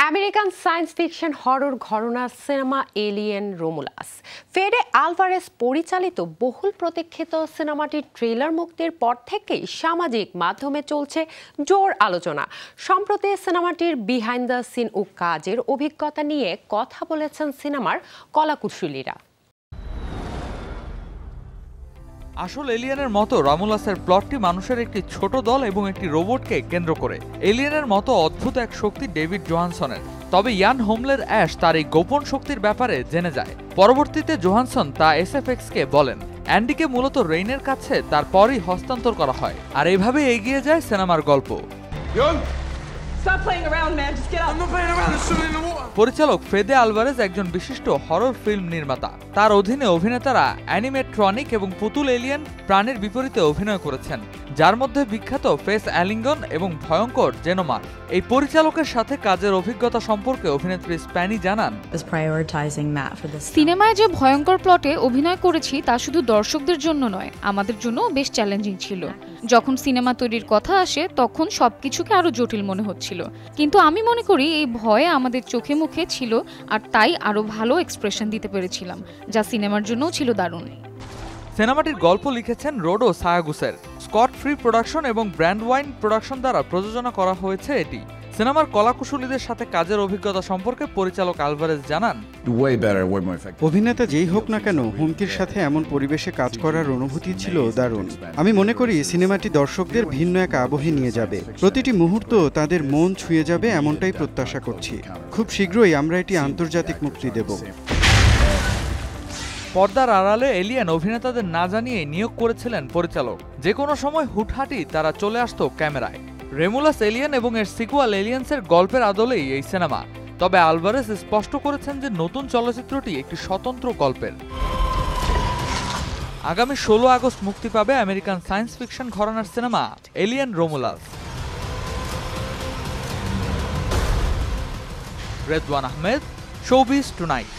American science fiction horror ঘরানার cinema alien Romulus. ফেডে Alvarez পরিচালিত বহুল প্রতীক্ষিত সিনেমাটির ট্রেলার মুক্তির পর থেকেই সামাজিক মাধ্যমে চলছে জোর আলোচনা। সম্প্রতি সিনেমাটির বিহাইন্ড দ্য সিন ও কাজের অভিজ্ঞতা নিয়ে কথা বলেছেন সিনেমার কলাকুশলীরা। আসল এলিয়েনের মতো রমুলাসের প্লটটি মানুষের একটি ছোট দল এবং একটি রোবটকে কেন্দ্র করে। এলিয়েনের মতো অদ্ভুত এক শক্তি ডেভিড জোহানসনের, তবে ইয়ান হোমলের অ্যাশ তার এই গোপন শক্তির ব্যাপারে জেনে যায়। পরবর্তীতে জোহানসন তা এসএফএক্সকে বলেন। অ্যান্ডিকে মূলত রেইনের কাছে তারপরই হস্তান্তর করা হয়, আর এভাবে এগিয়ে যায় সিনেমার গল্প। পরিচালক ফেদে আলভারেজ একজন বিশিষ্ট হরর ফিল্ম নির্মাতা। তার অধীনে অভিনেতারা অ্যানিমেট্রনিক এবং পুতুল এলিয়েন প্রাণীর বিপরীতে অভিনয় করেছেন, যার মধ্যে বিখ্যাত ফেস অ্যালিঙ্গন এবং ভয়ঙ্কর জেনোমার। এই পরিচালকের সাথে কাজের অভিজ্ঞতা সম্পর্কে অভিনেত্রী স্প্যানি জানান, সিনেমায় যে ভয়ঙ্কর প্লটে অভিনয় করেছি তা শুধু দর্শকদের জন্য নয়, আমাদের জন্য বেশ চ্যালেঞ্জিং ছিল। যখন সিনেমা তৈরির কথা আসে তখন সবকিছুকে আরো জটিল মনে হচ্ছিল, কিন্তু আমি মনে করি এই ভয়ে আমাদের চোখে মুখে ছিল, আর তাই আরো ভালো এক্সপ্রেশন দিতে পেরেছিলাম, যা সিনেমার জন্যও ছিল দারুণ। সিনেমাটির গল্প লিখেছেন রোডো সায়াগুসের। স্কট ফ্রি প্রোডাকশন এবং ব্র্যান্ড ওয়াইন প্রোডাকশন দ্বারা প্রযোজনা করা হয়েছে এটি। সিনেমার কলাকুশলীদের সাথে কাজের অভিজ্ঞতা সম্পর্কে পরিচালক আলভারেজ জানান, অভিনেতা যেই হোক না কেন, হুমকির সাথে এমন পরিবেশে কাজ করার অনুভূতি ছিল দারুণ। আমি মনে করি সিনেমাটি দর্শকদের ভিন্ন এক আবহে নিয়ে যাবে, প্রতিটি মুহূর্ত তাদের মন ছুঁয়ে যাবে এমনটাই প্রত্যাশা করছি। খুব শীঘ্রই আমরা এটি আন্তর্জাতিক মুক্তি দেব। পর্দার আড়ালে এলিয়েন অভিনেতাদের না জানিয়ে নিয়োগ করেছিলেন পরিচালক। যে কোনো সময় হুটহাটি তারা চলে আসতো ক্যামেরায়। রেমুলাস এলিয়েন এবং এর সিকুয়াল এলিয়েন্সের গল্পের আদলেই এই সিনেমা। তবে আলভারেজ স্পষ্ট করেছেন যে নতুন চলচ্চিত্রটি একটি স্বতন্ত্র গল্পের। আগামী 16 আগস্ট মুক্তি পাবে আমেরিকান সায়েন্স ফিকশন ঘরানার cinema alien Romulus. Redwan Ahmed, showbiz tonight.